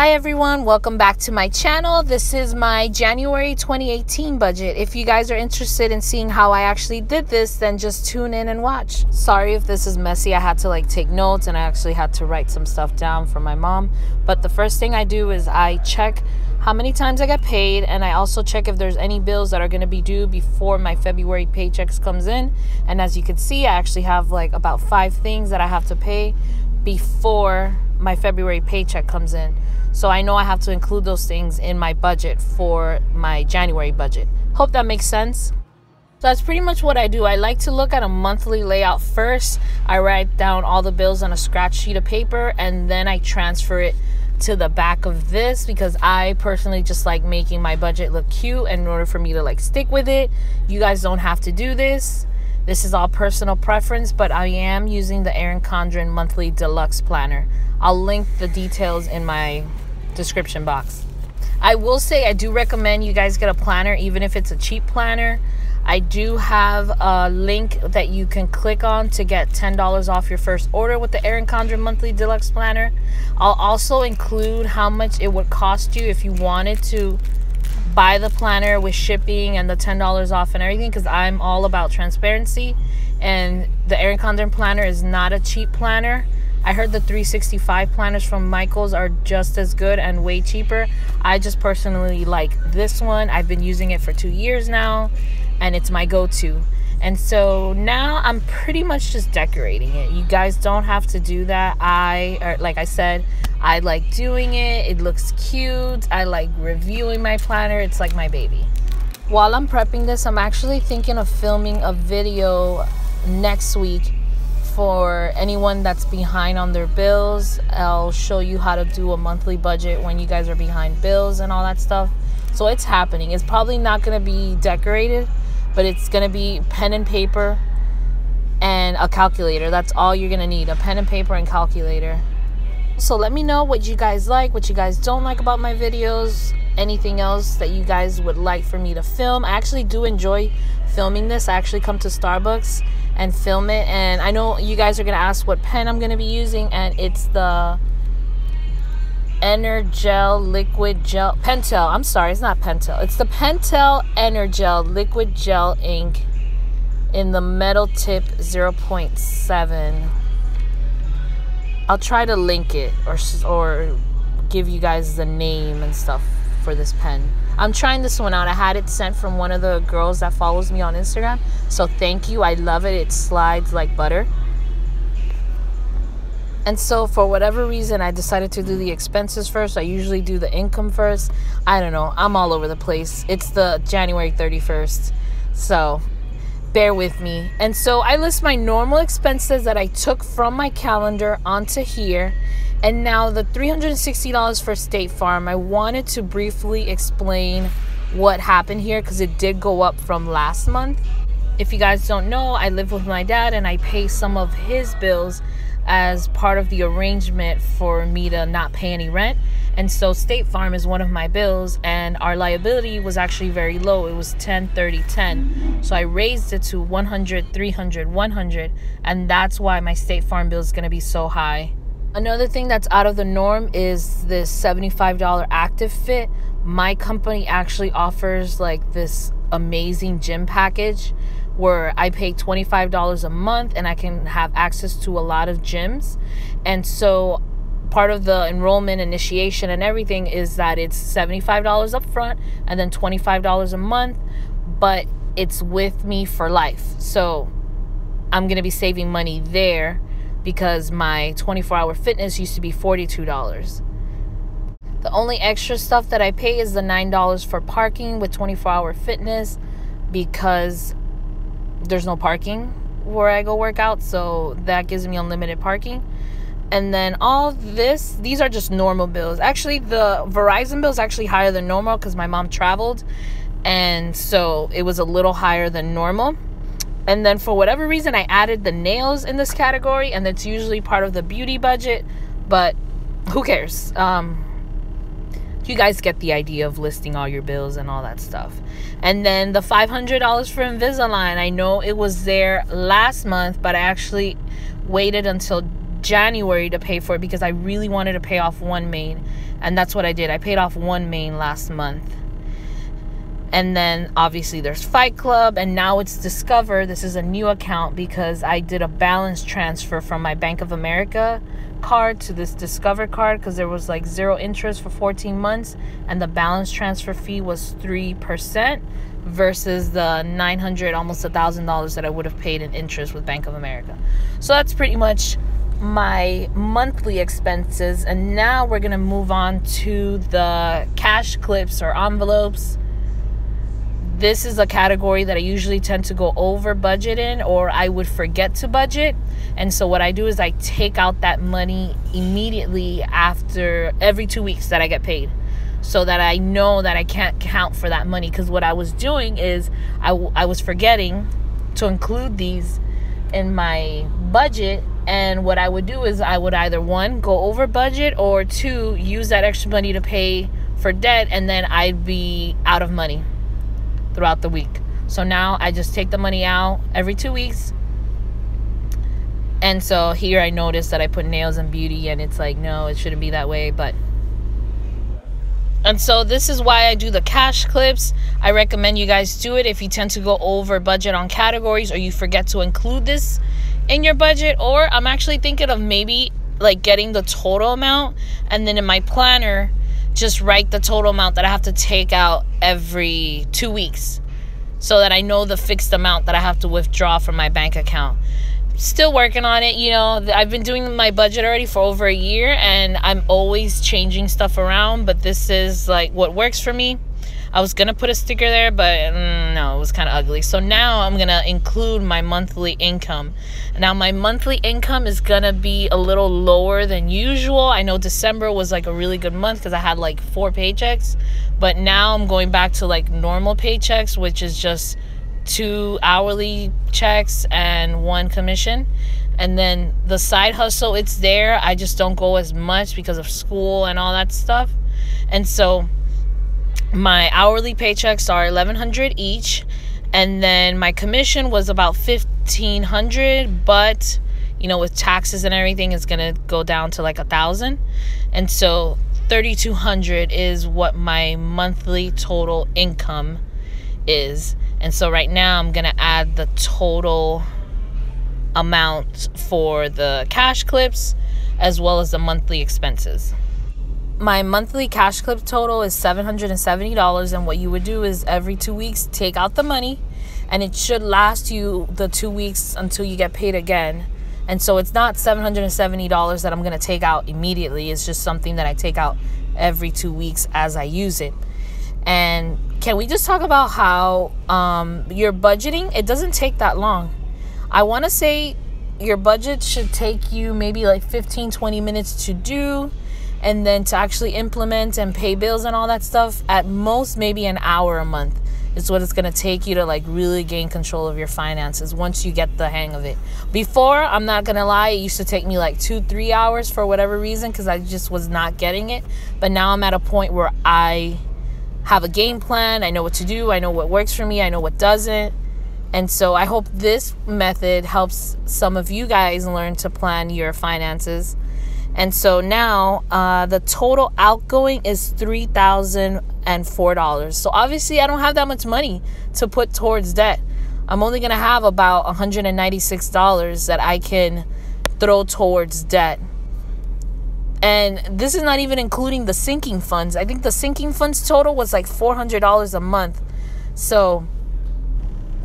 Hi everyone, welcome back to my channel. This is my January 2018 budget. If you guys are interested in seeing how I actually did this, then just tune in and watch. Sorry if this is messy. I had to take notes, and I actually had to write some stuff down for my mom. But the first thing I do is I check how many times I got paid, and I also check if there's any bills that are going to be due before my February paychecks comes in. And as you can see, I actually have about 5 things that I have to pay before my February paycheck comes in. So I know I have to include those things in my budget for my January budget. Hope that makes sense. So that's pretty much what I do. I like to look at a monthly layout first. I write down all the bills on a scratch sheet of paper, and then I transfer it to the back of this because I personally just like making my budget look cute. And in order for me to stick with it, you guys don't have to do this. This is all personal preference, but I am using the Erin Condren monthly deluxe planner. I'll link the details in my description box. I will say I do recommend you guys get a planner, even if it's a cheap planner. I do have a link that you can click on to get $10 off your first order with the Erin Condren monthly deluxe planner. I'll also include how much it would cost you if you wanted to buy the planner with shipping and the $10 off and everything, because I'm all about transparency, and the Erin Condren planner is not a cheap planner. I heard the 365 planners from Michaels are just as good and way cheaper. I just personally like this one. I've been using it for 2 years now, and it's my go-to. And so now I'm pretty much just decorating it. You guys don't have to do that. Like I said, I like doing it. It looks cute. I like reviewing my planner. It's like my baby. While I'm prepping this, I'm actually thinking of filming a video next week for anyone that's behind on their bills. I'll show you how to do a monthly budget when you guys are behind bills and all that stuff. So it's happening. It's probably not going to be decorated, but it's going to be pen and paper and a calculator. That's all you're going to need, a pen and paper and calculator. So let me know what you guys like, what you guys don't like about my videos, anything else that you guys would like for me to film. I actually do enjoy filming this. I actually come to Starbucks and film it, and I know you guys are going to ask what pen I'm going to be using, and it's the Energel liquid gel Pentel. I'm sorry, it's not Pentel. It's the Pentel Energel liquid gel ink in the metal tip 0.7. I'll try to link it or give you guys the name and stuff for this pen. I'm trying this one out. I had it sent from one of the girls that follows me on Instagram, so thank you. I love it. It slides like butter. And so for whatever reason, I decided to do the expenses first. I usually do the income first. I don't know. I'm all over the place. It's the January 31st, so bear with me. And so I list my normal expenses that I took from my calendar onto here. And now the $360 for State Farm, I wanted to briefly explain what happened here because it did go up from last month. If you guys don't know, I live with my dad and I pay some of his bills as part of the arrangement for me to not pay any rent. And so State Farm is one of my bills, and our liability was actually very low. It was 10, 30, 10. So I raised it to 100, 300, 100, and that's why my State Farm bill is going to be so high. Another thing that's out of the norm is this $75 Active Fit. My company actually offers this amazing gym package where I pay $25 a month and I can have access to a lot of gyms. And so part of the enrollment initiation and everything is that it's $75 up front and then $25 a month, but it's with me for life. So I'm going to be saving money there because my 24-hour fitness used to be $42. The only extra stuff that I pay is the $9 for parking with 24-hour fitness because there's no parking where I go work out, so that gives me unlimited parking. And then all these are just normal bills. Actually, the Verizon bill is actually higher than normal because my mom traveled, and so it was a little higher than normal. And then for whatever reason, I added the nails in this category, and that's usually part of the beauty budget, but who cares? You guys get the idea of listing all your bills and all that stuff. And then the $500 for Invisalign. I know it was there last month, but I actually waited until January to pay for it because I really wanted to pay off one main. And that's what I did. I paid off one main last month. And then obviously there's Fight Club, and now it's Discover. This is a new account because I did a balance transfer from my Bank of America card to this Discover card because there was like 0 interest for 14 months, and the balance transfer fee was 3% versus the $900, almost $1,000 that I would have paid in interest with Bank of America. So that's pretty much my monthly expenses. And now we're gonna move on to the cash clips or envelopes. This is a category that I usually tend to go over budget in, or I would forget to budget. And so what I do is I take out that money immediately after every 2 weeks that I get paid, so that I know that I can't count for that money. Because what I was doing is I was forgetting to include these in my budget. And what I would do is I would either, 1, go over budget, or 2, use that extra money to pay for debt, and then I'd be out of money throughout the week. So now I just take the money out every 2 weeks. And so here I noticed that I put nails and beauty, and it's like, no, it shouldn't be that way. And so this is why I do the cash clips. I recommend you guys do it if you tend to go over budget on categories, or you forget to include this in your budget. Or I'm actually thinking of maybe like getting the total amount, and then in my planner just write the total amount that I have to take out every 2 weeks, so that I know the fixed amount that I have to withdraw from my bank account. Still working on it. You know, I've been doing my budget already for over a year, and I'm always changing stuff around, but this is like what works for me. I was gonna put a sticker there, but no, it was kind of ugly. So now I'm gonna include my monthly income. Now my monthly income is gonna be a little lower than usual. I know December was like a really good month because I had like 4 paychecks, but now I'm going back to like normal paychecks, which is just 2 hourly checks and 1 commission. And then the side hustle, it's there. I just don't go as much because of school and all that stuff. And so my hourly paychecks are $1,100 each, and then my commission was about $1,500, but you know, with taxes and everything, it's gonna go down to like $1,000, and so $3,200 is what my monthly total income is. And so right now I'm gonna add the total amount for the cash clips as well as the monthly expenses. My monthly cash clip total is $770, and what you would do is every 2 weeks take out the money, and it should last you the 2 weeks until you get paid again. And so it's not $770 that I'm going to take out immediately. It's just something that I take out every 2 weeks as I use it. And can we just talk about how your budgeting, it doesn't take that long. I want to say your budget should take you maybe like 15-20 minutes to do, and then to actually implement and pay bills and all that stuff, at most maybe an hour a month is what it's going to take you to like really gain control of your finances once you get the hang of it. Before, I'm not going to lie, it used to take me like 2-3 hours for whatever reason because I just was not getting it. But now I'm at a point where I have a game plan. I know what to do. I know what works for me. I know what doesn't. And so I hope this method helps some of you guys learn to plan your finances. And so now the total outgoing is $3,004. So obviously I don't have that much money to put towards debt. I'm only going to have about $196 that I can throw towards debt. And this is not even including the sinking funds. I think the sinking funds total was like $400 a month. So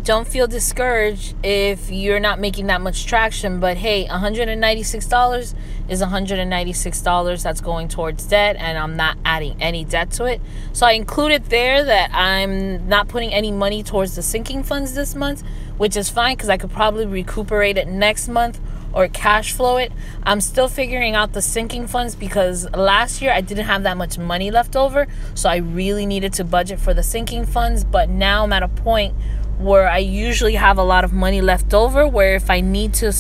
don't feel discouraged if you're not making that much traction. But hey, $196 is $196 that's going towards debt, and I'm not adding any debt to it. So I included there that I'm not putting any money towards the sinking funds this month, which is fine because I could probably recuperate it next month or cash flow it. I'm still figuring out the sinking funds because last year I didn't have that much money left over, so I really needed to budget for the sinking funds. But now I'm at a point where I usually have a lot of money left over, where if I need to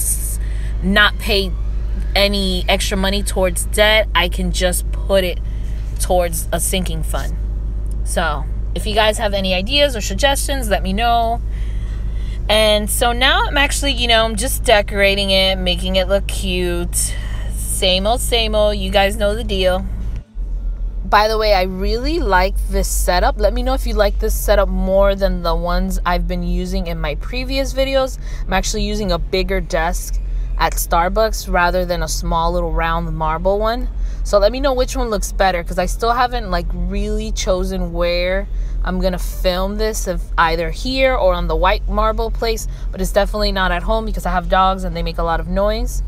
not pay any extra money towards debt, I can just put it towards a sinking fund. So if you guys have any ideas or suggestions, let me know. And so now I'm actually, I'm just decorating it, making it look cute. Same old, you guys know the deal. By the way, I really like this setup. Let me know if you like this setup more than the ones I've been using in my previous videos. I'm actually using a bigger desk at Starbucks rather than a small little round marble one. So let me know which one looks better, because I still haven't like really chosen where I'm gonna film this, if either here or on the white marble place, but it's definitely not at home because I have dogs and they make a lot of noise.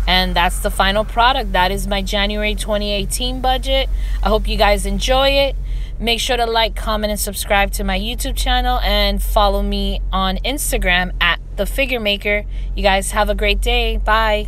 And that's the final product. That is my January 2018 budget. I hope you guys enjoy it. Make sure to like, comment, and subscribe to my YouTube channel, and follow me on Instagram at The Figure Maker. You guys have a great day. Bye.